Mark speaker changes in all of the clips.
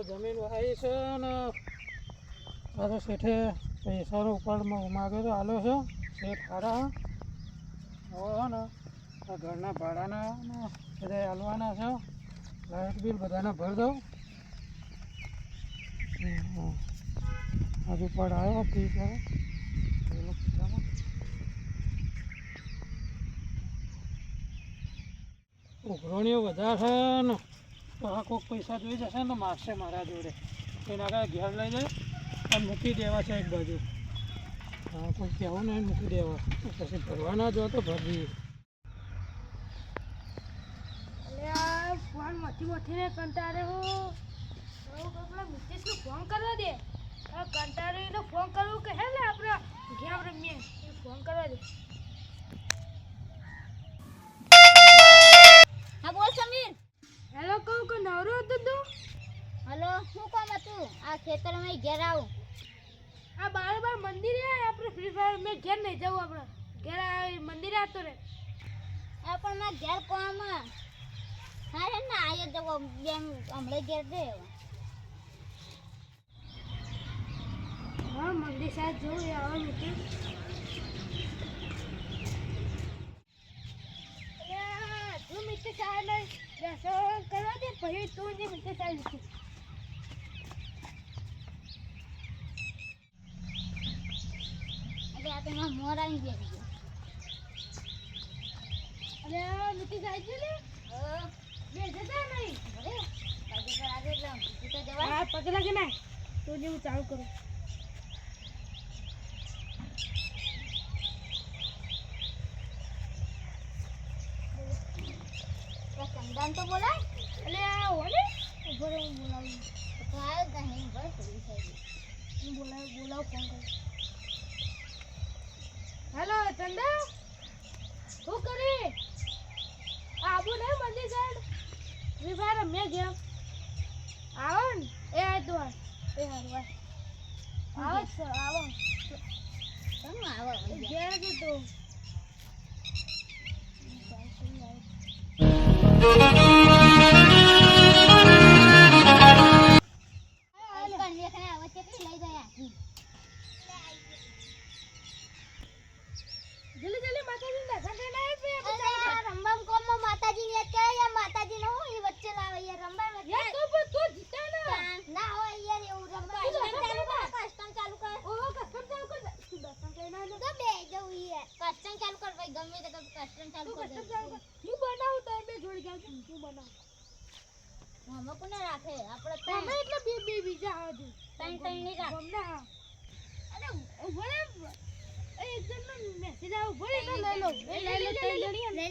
Speaker 1: જમીન વાવી છે ને આ શેઠે પૈસાનો ઉપાડમાં માગ્યો તો હાલો છે શેઠ સારા હવે ને આ ઘરના ભાડાના બધા હાલવાના છે લાઇટ બિલ બધાને ભરી દઉં હજુ પણ આવ્યો ફી કરે ઉઘરણીઓ બધા છે ને તો આ કોઈક પૈસા જોઈ જશે ને માગશે મારા જોડે એના આગળ ઘેર લઈ જાય અને મૂકી દેવા છે એક બાજુ હા કોઈ કહેવું નહીં મૂકી દેવા પછી ભરવાના જો તો ભરી
Speaker 2: ફોન મથી કંટાળે હું મિતેશને ફોન કરવા દે કંટાળે એને ફોન કરવું કે હે ને આપણે ગેમ રમીએ ફોન કરવા દે
Speaker 3: હા બોલ સમીર
Speaker 2: હેલો કહું કે નવરો હતો તું
Speaker 3: હલો શું કામ હતું આ ખેતરમાં ઘેર આવું
Speaker 2: આ બાર મંદિરે આપણે ફ્રી ફાયર મેં ઘેર નહીં જવું આપણે ઘેર મંદિરે આવતો રે
Speaker 3: આ પણ મારા ઘેર કોમ હા રે ના આયો જવો બેન હમણાં ઘેર દે
Speaker 2: હા મંદિર સાહેબ જોઉં એ આવે મિત્ર તું મિત્ર સાહેબ દર્શન કરવા દે પછી તું જે મિત્ર સાહેબ લીધું
Speaker 3: આ તો મારા મોર આવી ગયા
Speaker 2: અરે મિત્ર સાહેબ છે ને બે જતા નહીં
Speaker 3: અરે બાજુ પર આજે એટલે તું તો જવા
Speaker 2: હા પગલા કે ના તું જે હું ચાલુ કરું
Speaker 3: સંદાન તો બોલાય
Speaker 2: એટલે ઓલે ઉભો રહે બોલાવું
Speaker 3: તો આવ્યો જ નહીં બસ પૂરી થઈ ગઈ
Speaker 2: બોલાવ ફોન કર હેલો ચંદા શું કરી આબુ ને મંદિર સાઈડ વિભાર મેં ગયા આવો ને એ આ તો એ હરવા આવો છો આવો
Speaker 3: તમે આવો
Speaker 2: ગયા તો તો જલ્દી માતાજી ના સંગે ના
Speaker 3: રંબામ કોમ માં માતાજી ને કે યાર માતાજી નો એ વચ્ચે લાવે યાર રંબામ
Speaker 2: યાર તો પણ તો જીતા
Speaker 3: ના હોય યાર એવું રંબામ કસ્ટમ ચાલુ કર
Speaker 2: ઓ કસ્ટમ ચાલુ કર તું દર્શન કરી ના
Speaker 3: તો બે જવું યાર કસ્ટમ ચાલુ કર ભાઈ ગમે તે કસ્ટમ ચાલુ કર
Speaker 2: હું બનાવું તો બે જોડી જાવ તું બનાવ
Speaker 3: હમ કોને રાખે આપણે
Speaker 2: તમે એટલે બે બીજા આવજો
Speaker 3: ત્રણ ની રાખ
Speaker 2: ગમને હા અરે ઉભરે એક જણનો મેસેજ આવ ઉભરે તો લઈ લો ત્રણ જણી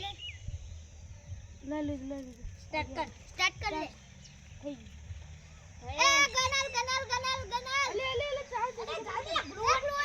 Speaker 2: લઈ લે
Speaker 3: સ્ટાર્ટ કર લે
Speaker 2: થઈ
Speaker 3: એ ગનલ
Speaker 2: લે ચાલ
Speaker 3: જલ્દી ગ્રુપ લો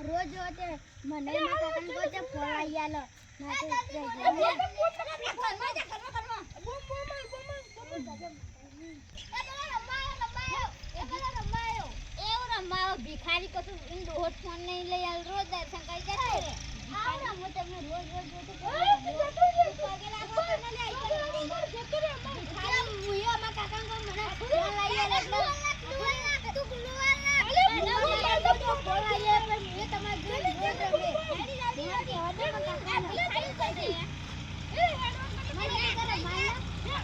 Speaker 3: રોજ હોતે મને માતા કન ગોતે ફોલાઈ આલો ભિખારી કશું ઇન રોજ ફોન નહીં લઈ આલ રોજ દર્શન કરી જતો રે આવ હું તમને રોજ જોતો પગે લાગો તો ન લે ભિખારી મુયો માં કાકા કો મને ફોન લઈ આલ એટલે તું ગુલવાલ ના તો ફોલાઈ આલ મે તમાર જોઈ રોજ રમે એની કે હડે માં કાકા ભિખારી કહે એ મને કરે માયા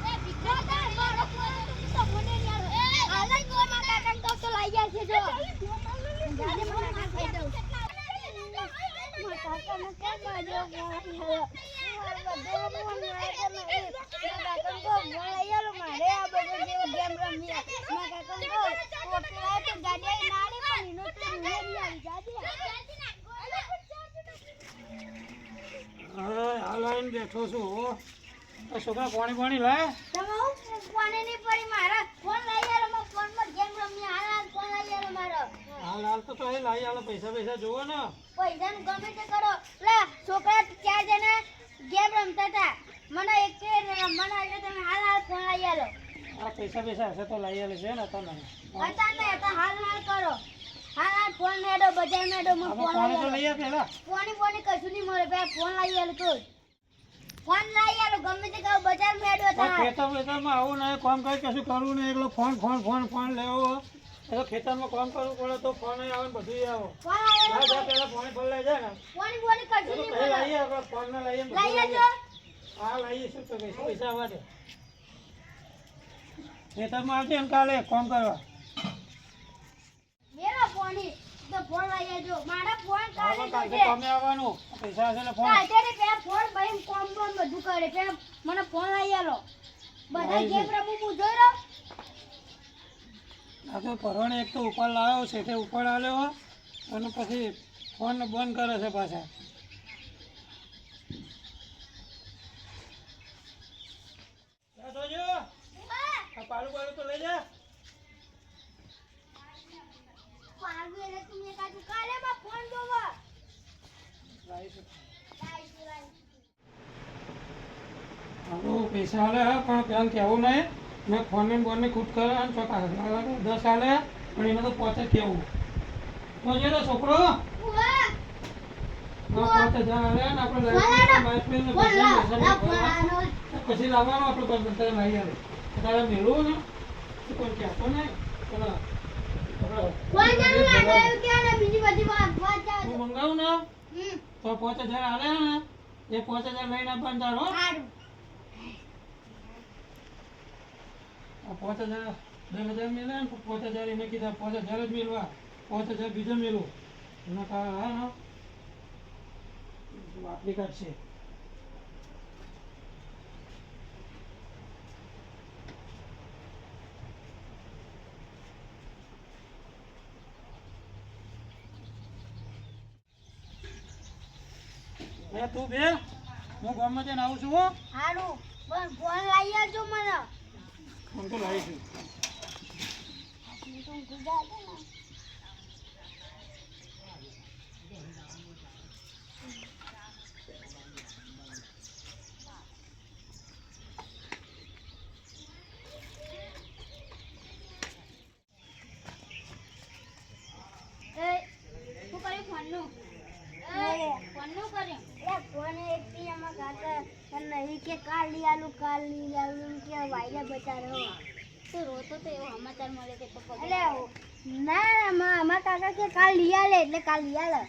Speaker 3: એ ભિખારી મારો તો મને યાર આલે કો માં કાકા તો લઈ ગયા છે જો જાને મને ખાઈ દઉં મારા કાકા ને કે બાજો મારે આ બધો જેવો ગેમ રમી મારા કાકા કો પોટલા તો ગાડી નાડે પણ નો તો મુરી આવી જાદી
Speaker 1: હા હાલ આવીને બેઠો છું હો આ છોકરા પાણી લાય.
Speaker 3: તમે હું ફોને નહીં પડી મારા ફોન લઈ આલો મો ફોનમાં ગેમ રમી હાલ ફોન લઈ આલો મારો
Speaker 1: હાલ તો એ લાવી આલો પૈસા જોવો ને.
Speaker 3: પૈસાનું ગમે તે કરો લા છોકરા 4 જણા ગેમ રમતા હતા મને એક મને આજે તમે હાલ ફોન લઈ આલો
Speaker 1: આ પૈસા હશે તો લઈ આલે છે ને તમે.
Speaker 3: હતા ને તો હાલ કરો હાલ ફોન મેડો બજાર મેડો મો ફોન
Speaker 1: પાણી તો
Speaker 3: લઈ
Speaker 1: લઈ આ પેલા.
Speaker 3: ફોન કશું નહીં મળે બે ફોન લઈ આલો તો ફોન લઈ આલો ગમે તે કહો બજાર મેડો હતા
Speaker 1: ખેતરમાં આવું નહીં કામ કઈ કશું કરવું નહીં એકલો ફોન લેવો. એ તો ખેતરમાં કામ કરવું પડે તો ફોન આવે ને બધું આવો.
Speaker 3: ફોન આલો
Speaker 1: પેલા પાણી ભરી લઈ જાય ને
Speaker 3: ફોન કશું નહીં
Speaker 1: પછી
Speaker 3: મળે
Speaker 1: લઈએ આપણે ફોન ને લઈએ
Speaker 3: લઈ આજો
Speaker 1: હા લઈએ શું તો પૈસા આવવા દે. ખેતરમાં આવજે ને કાલે કામ કરવા.
Speaker 3: મેરો ફોન તો ફોન લઈ આજો મારા ફોન કાલે
Speaker 1: કાલે
Speaker 3: જોજે
Speaker 1: કામે આવવાનું પૈસા હશે ને ફોન.
Speaker 3: કાલે રે બે ફોન ભાઈ કોમ બોમ બધું કરે પે મને ફોન લઈ આલો બધા ગેમ રમું હું જોઈ રહ્યો
Speaker 1: આ તો પરવાને એક તો ઉપર લાવ્યો છે તે ઉપર આલ્યો અને પછી ફોન બંધ કરે છે પાછા. પાલું તો લઈ જા.
Speaker 3: પાગુ એટલે તમે કાજુ કાલે માં ફોન જોવો
Speaker 1: હાલો પૈસા હાલે પણ પેલા કહેવું નહીં મેં ફોન ને બોન ને કૂટ કરે અને ચોખા 10 હાલે પણ એને તો પોતે કેવું તો જે તો છોકરો
Speaker 3: ઉવા
Speaker 1: 5000 હાલે ને આપણે પછી લાવવાનો આપણે બધા લઈ આવે તારે મેળવું ને કોઈ કહેતો નહીં ચલો
Speaker 3: ફોન ચાલુ લાગે કે ને બીજી બધી વાત જાવ
Speaker 1: હું મંગાવું ને તો 5000 હાલે ને એ 5000 લઈને આપવાનું તારો.
Speaker 3: સારું
Speaker 1: 5000 10,000 મિલે ને 5000 એને કીધા 5000 જ મિલવા 5000 બીજો મિલું એના કારણ હા ને વાપરી કાઢશે. તું બે હું ગામમાં જઈને આવું છું.
Speaker 3: સારું પણ ફોન લઈ આવજો મને
Speaker 1: ફોન તો લાવીશું.
Speaker 3: તું ગુજરાત ને શું કર્યું ફોનનું ફોનનું કર્યું ફોન એક થી એમાં કાકા નહીં કે કાલ લઈ આલું કે વાયદા બચારો તો રોતો તો એવો સમાચાર મળે કે તો એટલે ના અમારા કાકા કે કાલ લઈ આલે એટલે કાલ લઈ આલે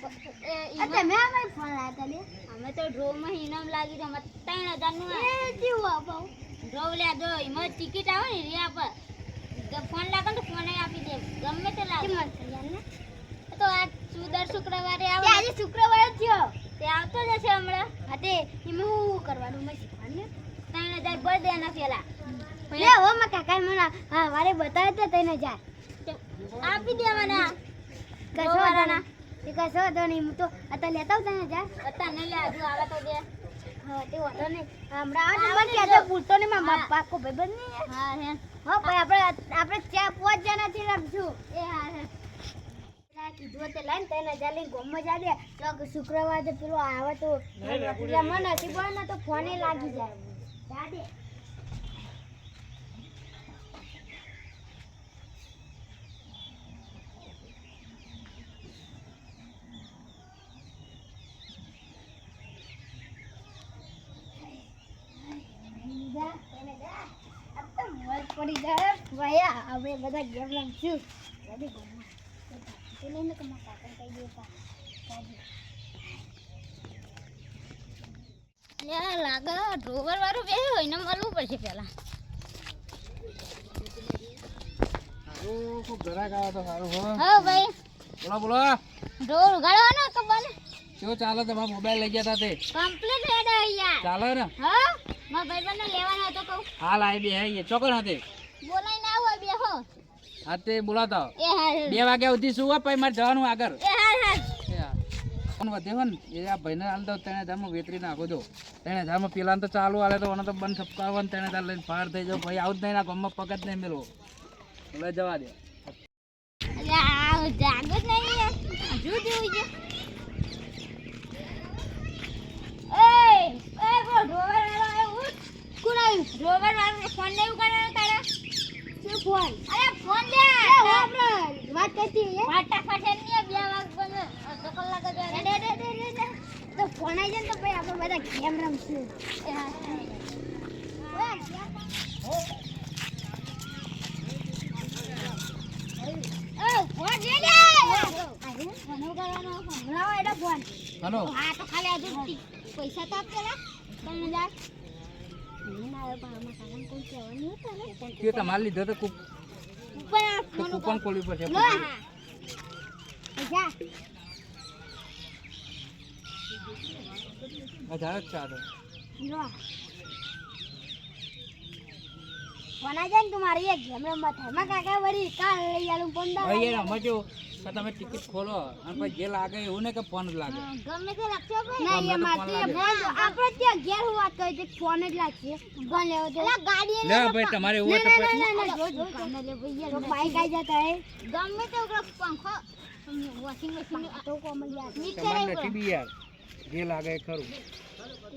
Speaker 3: તમે અમે ફોન લાવ્યા ને અમે તો ડ્રોમાં ઇનામ લાગી અમે 3000 નું એ જીવો બાઉ ડ્રો લે જો એમાં ટિકિટ આવે ને રિયા પર ફોન લાગે તો ફોન આપી દે ગમે તે લાગે તો આ દર શુક્રવારે આવે આજે શુક્રવાર થયો તે આવતો જ હશે હમણાં હા તે એમાં હું કરવાનું મેં શીખવાનું 3000 ભર દેના પેલા લે હો માં કાકા મને હા વારે બતાવે તો 3000 આપી દેવાના કસોવાના તે કસો તો નહીં હું તો અત્યારે લેતા આવું 3000 અત્યારે નહીં લે હજુ આવે તો દે હા તે વાતો નહીં હમણાં આ નંબર કે તો ભૂલતો નહીં મારા પાકો ભાઈબંધ નહીં હા હે હા ભાઈ આપણે 5 જણાથી રમશું એ હા હે કીધું તે લાઈન 3000 લઈને ગોમમાં જા દે તો શુક્રવારે પેલો આવે તો મને નથી બોલે તો ફોને લાગી જાય જા દે પડી જાય ભયા હવે બધા ગેમ રમશું લઈને તો મારા કાકા કહી દેતા યાર લાગે ડ્રોવર વાળું બે હોય ને મળવું પડશે પેલા
Speaker 1: સારું ખૂબ ઘરાક આવે તો સારું હો.
Speaker 3: હા ભાઈ
Speaker 1: બોલો
Speaker 3: ડ્રોવર ઉગાડવાનો તો બને
Speaker 1: કેવો ચાલે તમારો મોબાઈલ લઈ ગયા તે
Speaker 3: કમ્પ્લીટ હેડ યાર
Speaker 1: ચાલે ને
Speaker 3: હા મારા ભાઈબંધને લેવાનો હતો કહું
Speaker 1: હાલ આવી બે હે ચોકન હતી
Speaker 3: બોલાઈને આવો બે હો
Speaker 1: આ તે બોલાતા
Speaker 3: એ હા
Speaker 1: 2 વાગ્યા સુધી શું પછી મારે જવાનું આગળ
Speaker 3: એ હા હા
Speaker 1: એ હા
Speaker 4: પણ વધે હોય ને એ આ ભાઈને હાલ દો 3000 વેતરી નાખો દો 3000 પેલા તો ચાલુ હાલે તો તો બંધ છપકાવો ને 3000 લઈને ફાર થઈ જાવ ભાઈ આવું જ નહીં ના ગમમાં પગ જ નહીં મેળવો એટલે જવા દે
Speaker 3: અલ્યા જાગો જ નહીં યાર હજુ જેવું છે એ કો ડ્રોવર વાળો આવ્યો ઉઠ કોણ આવ્યું ડ્રોવર વાળો ફોન નહીં ઉગાડવાનો તારા શું ફોન અરે ફોન લે આપણે વાત કરતી હે ફટાફટ ની 2 વાગ બને અડધો કલાક જ દે તો ફોન આવી જાય ને તો ભાઈ આપણે બધા ગેમ રમશું એ હા ફોન દે લે ફોન ઉગાડવાનો હમણાં એડો ફોન
Speaker 4: હલો
Speaker 3: હા તો ખાલી આજુ પૈસા તો આપ પેલા 3000 ના આવે પણ આમાં કામ કોઈ કહેવાનું હતું ને
Speaker 4: કે તમારે લીધો તો
Speaker 3: ઉપર આ ફોન
Speaker 4: કૂપન ખોલવી પડશે
Speaker 3: લો હા જા
Speaker 4: 1000 જ ચાલે
Speaker 3: લો ફોન આ જાય ને તમારી એક ગેમ રમવા થાય માં કાકા વળી કાલ લઈ આલું 15
Speaker 4: ભાઈ યાર સમજો કે તમે ટિકિટ ખોલો અને પછી જે લાગે એવું ને કે ફોન જ લાગે
Speaker 3: ગમે તે લાગશે ભાઈ નહીં એ મારતી આપણે ત્યાં ઘેર હું વાત કરી છે ફોન જ લાગશે ગન લેવો તો અલા ગાડી
Speaker 4: લે ભાઈ તમારે એવું હોય તો પછી
Speaker 3: ગમે લે ભાઈ યાર બાઈક આવી જતા હે ગમે તે ઉગરો પંખો વોશિંગ મશીન તો કોમલ યાર
Speaker 4: તમારે નથી બી યાર જે લાગે એ ખરું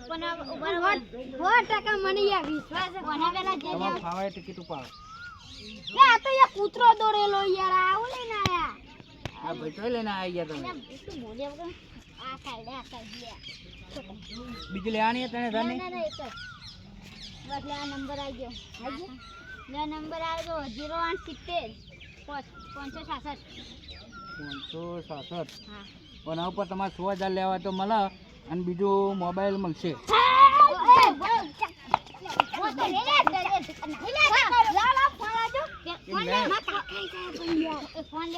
Speaker 3: પણ બરાબર 100% મને યાર વિશ્વાસ છે કોને પેલા જે
Speaker 4: તમારે ફાવાય ટિકિટ ઉપાડો
Speaker 3: લે આ તો યાર કૂતરો દોડેલો યાર આવું લઈને આયા
Speaker 4: આ ભાઈ તો લઈને આવી ગયા તમે
Speaker 3: શું બોલે વગર આ કાઢે
Speaker 4: બીજી લેવાની હતી 3000 ની
Speaker 3: ના એક જ બસ લે આ નંબર આવી ગયો લે નંબર આવ્યો 080 566
Speaker 4: 567
Speaker 3: હા
Speaker 4: પણ ઉપર તમારે 6000 લેવા તો મળે અને બીજું મોબાઈલ મળશે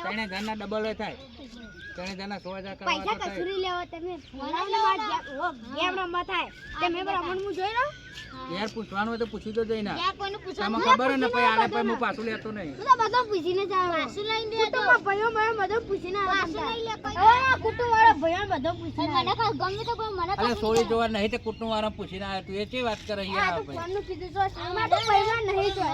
Speaker 4: તેને ઘરના ડબલ થાય તેને ઘરના 6000 કરવા
Speaker 3: પૈસા
Speaker 4: તો
Speaker 3: કસૂરી લેવો તમે ગેમ રમવા થાય તમે બરાબર હું જોઈ લો
Speaker 4: યાર પૂછવાનું હોય તો પૂછી તો જઈને
Speaker 3: યાર કોઈને પૂછવાનું
Speaker 4: તમને ખબર હે ને પછી આલે પછી હું પાછું લેતો નહીં
Speaker 3: તો બધો પૂછીને જાવ પાછું લઈને દે તો ભાઈઓ મને બધો પૂછીને પાછું લઈ લે કોઈ કુટુંબ વાળા ભાઈઓ બધો પૂછીને મને ખાસ ગમે તો કોઈ મને
Speaker 4: અલે સોળી જોવા નહીં તે કુટુંબ વાળા પૂછીને આવ્યા તું એ કેવી વાત કરે
Speaker 3: આ
Speaker 4: યાર
Speaker 3: તો
Speaker 4: ભાઈ
Speaker 3: ફોનનું કીધું તો આમાં તો પૈસા નહીં જો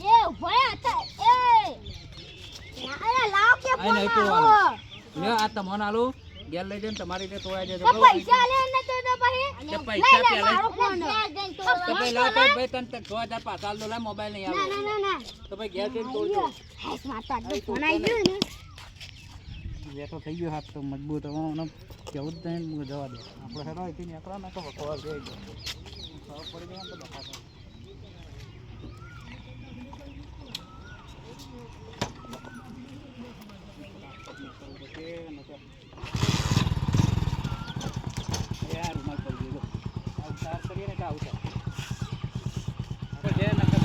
Speaker 3: એ ભયા હતા એ અરે લાવ કે
Speaker 4: આ નહીં
Speaker 3: ફોન
Speaker 4: તોડવાનું. લે આ તમને આલું ઘેર લઈ જઈને તમારી રીતે તોડાઈ દેજો
Speaker 3: તો પૈસા લે ને તો પછી
Speaker 4: તે પૈસા
Speaker 3: લઈ લે
Speaker 4: પહેલા
Speaker 3: મારો ફોન
Speaker 4: તો ભાઈ લાવ તો ભાઈ તને 6000 પાછા આલ દો લે મોબાઈલ નહીં
Speaker 3: ના
Speaker 4: આવે
Speaker 3: ના ના
Speaker 4: તો ભાઈ ઘેર જઈને તોડજો
Speaker 3: હાય સ્માર્ટ તો આજનો ફોન આવી ગયો ને
Speaker 4: વેટો થઈ ગયો હાથ તો મજબૂત હવે મને કેવું જ નહીં જવા દે આપણે હેરો અહીંથી નીકળો ને તો વખવા જઈ ગયો ખબર પડી જાય ને તો બખાતો યાર રૂમાલ પડી ગયો અવતાર કરીએ ને કે અવતાર જે નકર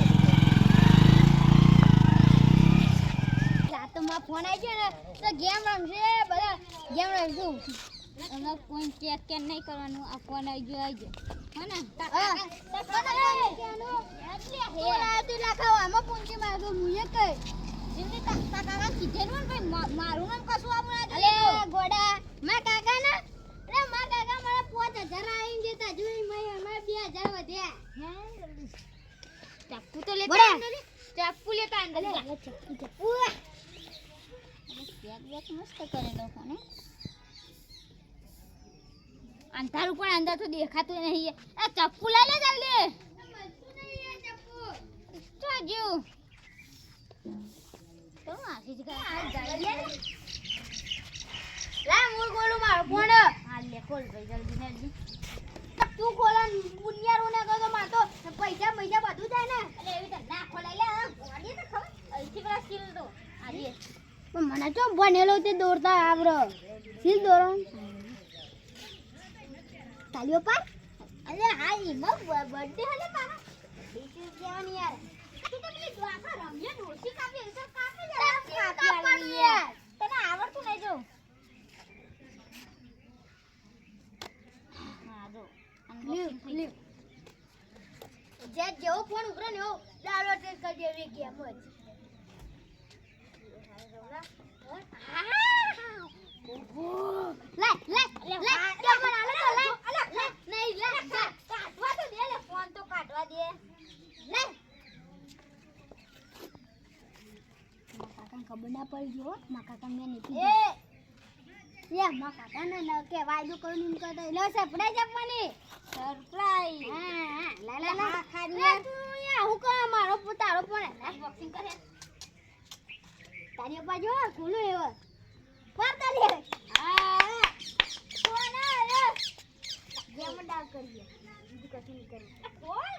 Speaker 3: રાતમાં ફોન આવી ગયો ને તો ગેમ રમશે બધા ગેમ રમશું અમે કોઈ ચેક કે નહીં કરવાનું આ ફોન આવી ગયો હે ને આમાં પૂંજી મારજો મુએ કઈ જલ્દી કાકા કીધેલું ને ભાઈ મારું નામ કશું આપણું અલે ગોડા મા કાકા ના અરે મા કાકા મારા 5000 આવીને જતા જોઈ મે અમાર 2000 વધ્યા ચાકુ તો લેતા અંદર ચાકુ લેતા અંદર ચાકુ બેગ મસ્ત કરેલો કોને અંધારું પણ અંદર તો દેખાતું નહીં આ ચપ્પુ લઈ લે જલ્દી તો જો તો આખી જગ્યા લા મૂળ ગોળું મારો ફોન હા લે ખોલ ભાઈ જલ્દી જલ્દી તું ખોલા બુનિયારો ને કહો તો માતો પૈસા બધું જાય ને એટલે એવી તો ના ખોલાઈ લે ગોળી તો ખબર અહીંથી પેલા સીલ દો આજી પણ મને તો બનેલો તે દોરતા આવરો સીલ દોરો તાલીઓ પર અરે હા ઈ બર્થડે હલે પાના બીજું કેવાની યાર તું તો પેલી દ્વાકા રમ્યા ડોસી કાપી તો કાપી યાર તને આવડતું નહીં જો હા જો ક્લિપ જે જેવો ફોન ઉભરો ને એવો ડાઉનલોડ કરી દેવી ગેમ જ લે લે લે કેમ બનાલે તો લે લે નહીં લે કાટવા તો દે લે ફોન તો કાટવા દે લે કાકા ખબર ના પડી જો મા કાકા મેં નહીં એ મા કાકા ને ન કે વાયદો કરું એમ કરતો લે સરપ્રાઈઝ આપવાની સરપ્રાઈઝ હા લે લે લે ખાને તું યા હું કો મારો પોતારો પણ બોક્સિંગ કરે તારી બાજુ ખુલ્લું એવો પર તારી હા કોણ આ જેમ ડાલ કરીએ બીજું કશું નહીં કરું કોણ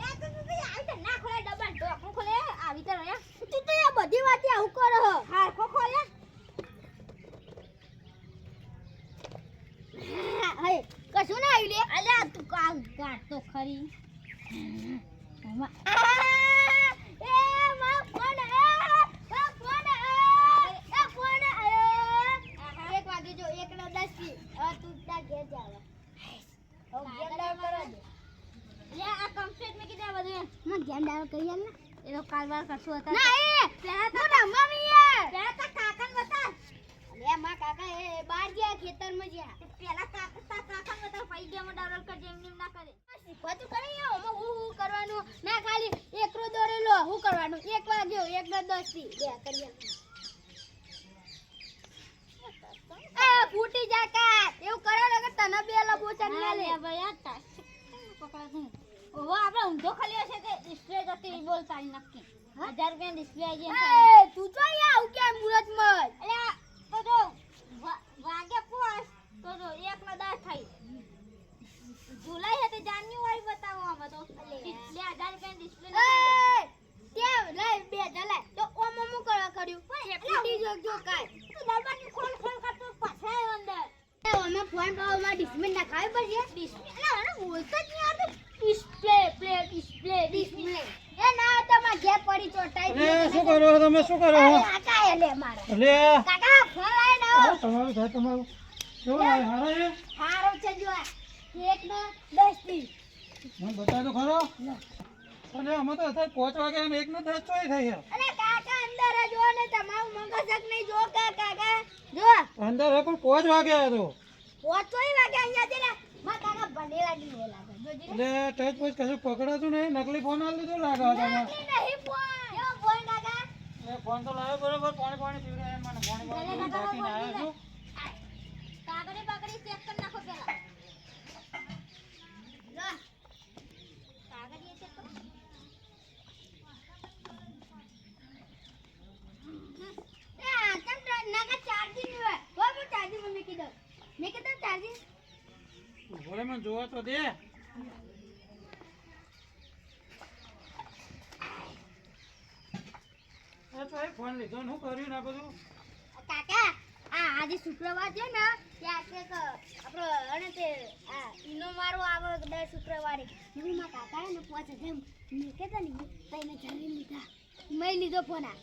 Speaker 3: એ તું આવી તો ના ખોલે ડબલ ઢોકણું ખોલે આવી તો રહ્યા તું તો આ બધી વાતે આવું કરો હાર ખો ખોલે હે કશું ના આવી લે અલ્યા તું કામ કાટ તો ખરી મમ્મા એ માં ફોન ફોન એક વાગે જો 1:10 થી તું તા ઘેર જાવ ઓ ઘેર ડાવ કરો દે લે આ કમ્પ્લીટ મે કીધા બધું મને ઘેર ડાવ કરી આલ ને એ તો કાલવાર કરશું હતા ના એ પેલા તો મમ્મી યાર પેલા તો કાકાને બતા અરે માં કાકા એ બહાર ગયા ખેતરમાં ગયા પેલા કાકા બતા પૈ ગયા માં ડાઉનલોડ કરજે એમ ના કરે શીખવાતું કરી આમાં હું કરવાનું ના ખાલી એકરો દોરેલો હું કરવાનું 1 વાગ્યો 1:10 થી બે કરીએ એ ફૂટી જા કા એવું કરો ને કે તને બે લબો ચડી લે ભાઈ આ તા પકડા હું ઓવો આપણે ઊંધો ખાલી હશે કે ડિસ્પ્લે જતી બોલતા નક્કી 1000 રૂપિયા ડિસ્પ્લે આવી જાય એ તું જો યા આવ કે મુરત મત અલ્યા તો જો વાગે પોસ તો જો 1:10 થાય જુલાઈ હતી જાન્યુઆરી બતાવો આમાં તો ડિસ્પ્લે 1000 રૂપિયા ડિસ્પ્લે ત્યાં લઈ 2000 લે તો ઓમ ઓમ કરવા કર્યું પણ ફૂટી જો કાય તો દરબાની ખોલ કરતો પાછા અંદર એ ઓમે ફોન પાવમાં ડિસ્પ્લે નખાવી પડશે ડિસ્પ્લે અરે બોલતો જ નહીં આ ડિસ્પ્લે ડિસ્પ્લે એ ના તમાર ઘેર પડી ચોટાઈ
Speaker 1: એ શું કરો તમે શું કરો
Speaker 3: કાકા એ લે મારા
Speaker 1: લે
Speaker 3: કાકા ફોન લઈ દો
Speaker 1: તમારું ઘર તમારું કેવો લાગે હારો છે
Speaker 3: હારો છે જો 1:10 થી
Speaker 1: મને બતાવ તો ખરો અને અમે તો અત્યારે 5 વાગે અને 1:10 ચોઈ થઈ છે
Speaker 3: અરે કાકા અંદર જો ને તમારું મગજક નહીં જો કાકા જો
Speaker 1: અંદર હે પણ 5 વાગે હતો
Speaker 3: પોચોઈ વાગે અહીંયા છે ને માં કાકા ભણેલા નહીં હોય લાગે જોજી
Speaker 1: એટલે ટચ પોચ કશું પકડાતું નહીં નકલી ફોન આલી દીધો લાગે તમે
Speaker 3: નહીં ફોન જો ફોન કાકા
Speaker 1: એ ફોન તો લાવ્યો બરોબર પાણી પીવડાય મને પાણી ઢાંકીને આવ્યો છું
Speaker 3: કાગળી બાગળી ચેક કરી નાખો પેલા લો કાગળી ચેક કરો એ આ તમ નાકા ચાર્જિંગ નહીં હોય બરાબર ચાર્જિંગ માં મૂકી દો મેં કીધું ચાર્જિંગ
Speaker 1: ભલે મને જોવા તો દે તો એ ફોન લીધો ને શું કર્યું ને આ બધું
Speaker 3: કાકા આ આજે શુક્રવાર છે ને ત્યાં કે આપણો અને તે આ ઈનો મારો આવે દર શુક્રવારે હું માં કાકા ને 5000 મેં કેતા ને તઈને જલ્દી લીધા મેં લીધો ફોન આ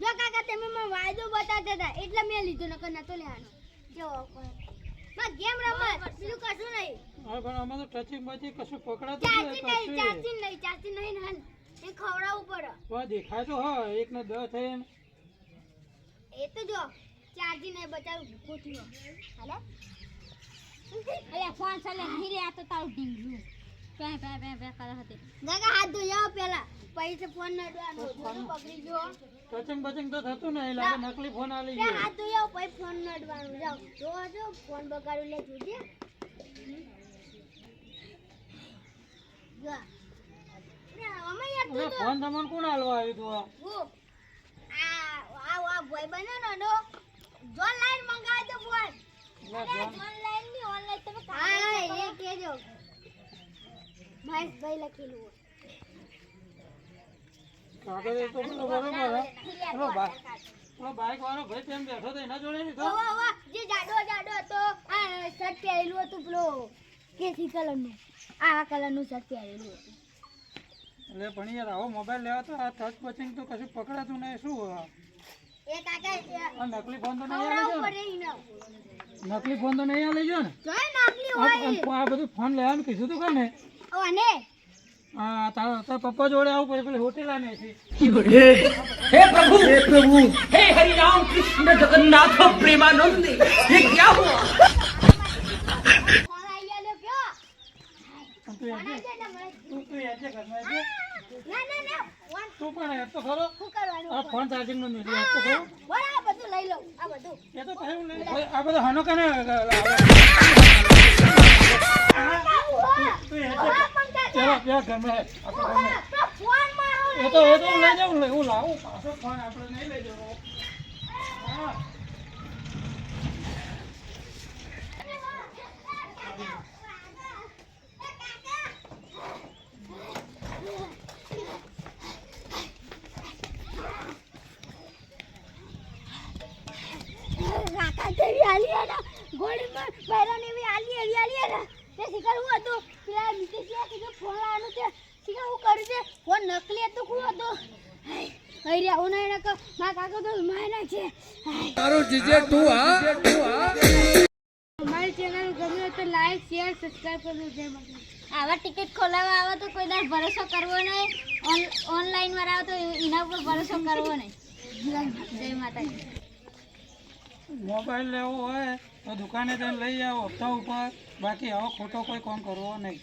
Speaker 3: જો કાકા તમે મને વાયદો બતાવતા હતા એટલે મેં લીધો નકર નતો લેવાનો જો માં ગેમ રમત બીજું કશું નહીં
Speaker 1: હા પણ આમાં તો ટચિંગ બચી કશું પકડાતું નહીં
Speaker 3: ચાર્જિંગ નહીં હાલ એ ખવડાવવું પડે
Speaker 1: તો આ દેખાય તો હા 1:10 થઈ ને
Speaker 3: એ તો જો ચાર્જિંગ નહીં બચાવું કોઠીઓ હાલે અરે ફોન ચાલે નહીં લે આ તો તારું ઢીંગલું પે કરે હતી ગાગા હાથ ધોઈ આવ પેલા પૈસે ફોન ન ડવાનો બધું પકડી ગયો
Speaker 1: ટચિંગ બચિંગ તો થતું નહીં લાગે નકલી ફોન આલી
Speaker 3: બે
Speaker 1: ગયો
Speaker 3: હાથ ધોઈ આવ પછી ફોન ન ડવાનો જાવ જો ફોન બગાડ્યું લે જોજે જા અમે યાર
Speaker 1: અરે ફોન તમને કોણ આલવા આવ્યું તું આ
Speaker 3: હું આ બોય બનાનો નો જો લાઈન મંગાવી દો બોય ઓનલાઈન ની ઓનલાઈન તમે હા એ કેજો ભાઈ લખેલું
Speaker 1: કાગળ એ તો બરોબર હે પેલો બાઈક વાળો ભાઈ તેમ બેઠો તો એના જોડે નહીં તો
Speaker 3: ઓવા જે જાડો તો આ શર્ટ પહેરેલું હતું પેલો કેસી કલરનું આ કલરનું શર્ટ પહેરેલું હતું
Speaker 1: એટલે પણ યાર આવો મોબાઈલ લેવા તો આ ટચ બચિંગ તો કશું પકડાતું નહીં શું
Speaker 3: એ કાકા
Speaker 1: આ નકલી ફોન તો નહીં
Speaker 3: ખવડાવવું
Speaker 1: આલી
Speaker 3: પડે ઈનો
Speaker 1: જો નકલી ફોન તો નહીં આલી જો ને
Speaker 3: જોય નાખલી હોય
Speaker 1: આ બધું ફોન લેવાનું કીધું તું કે ને
Speaker 3: ઓને
Speaker 1: હા તારા પપ્પા જોડે આવું પછી પેલી હોટેલ આને છે
Speaker 3: ફોન આવી ગયો કયો
Speaker 1: તું હેજે ઘરમાં હેજે.
Speaker 3: ના ફોન
Speaker 1: તું પણ હેજ તો ખરો
Speaker 3: શું કરવાનું
Speaker 1: આ ફોન ચાર્જિંગમાં મેલી હેજ તો ખરો
Speaker 3: બોલ આ બધું લઈ લઉં આ બધું
Speaker 1: એ તો પછી હું લઈ લઉં. આ બધો હાનો કને તું હેજે ચાલો પેલા ઘરમાં હેજ. આ તો ઘરમાં હેજ.
Speaker 3: ફોન મારો
Speaker 1: એ તો હું લઈ જાઉં હું લાવું પાછો ફોન આપણે નહીં લઈ જવો. હા
Speaker 3: કાકા જેવી આલી હે ને ગોળીમાં પહેલાની એવી આલી હે ને તે શિકાર હું હતું પેલા નીતિશિયા કીધું ફોન લાવવાનું છે શિકાર હું કર્યું છે ફોન નકલી હતું કોણ હતું હઈ રહ્યા હું નહીં નક મારા કાકા તો માયના છે
Speaker 2: અમારી ચેનલ ગમે તો લાઈક શેર સબસ્ક્રાઇબ કરજો જય માતા.
Speaker 3: આવા ટિકિટ ખોલાવા આવે તો કોઈ દાડ ભરોસો કરવો નહીં ઓનલાઈન માં આવે તો એના ઉપર ભરોસો કરવો નહીં જય માતાજી
Speaker 1: મોબાઈલ લેવો હોય તો દુકાને જઈને લઈ આવો હપ્તા ઉપર બાકી આવો ખોટો કોઈ કામ કરવો નહીં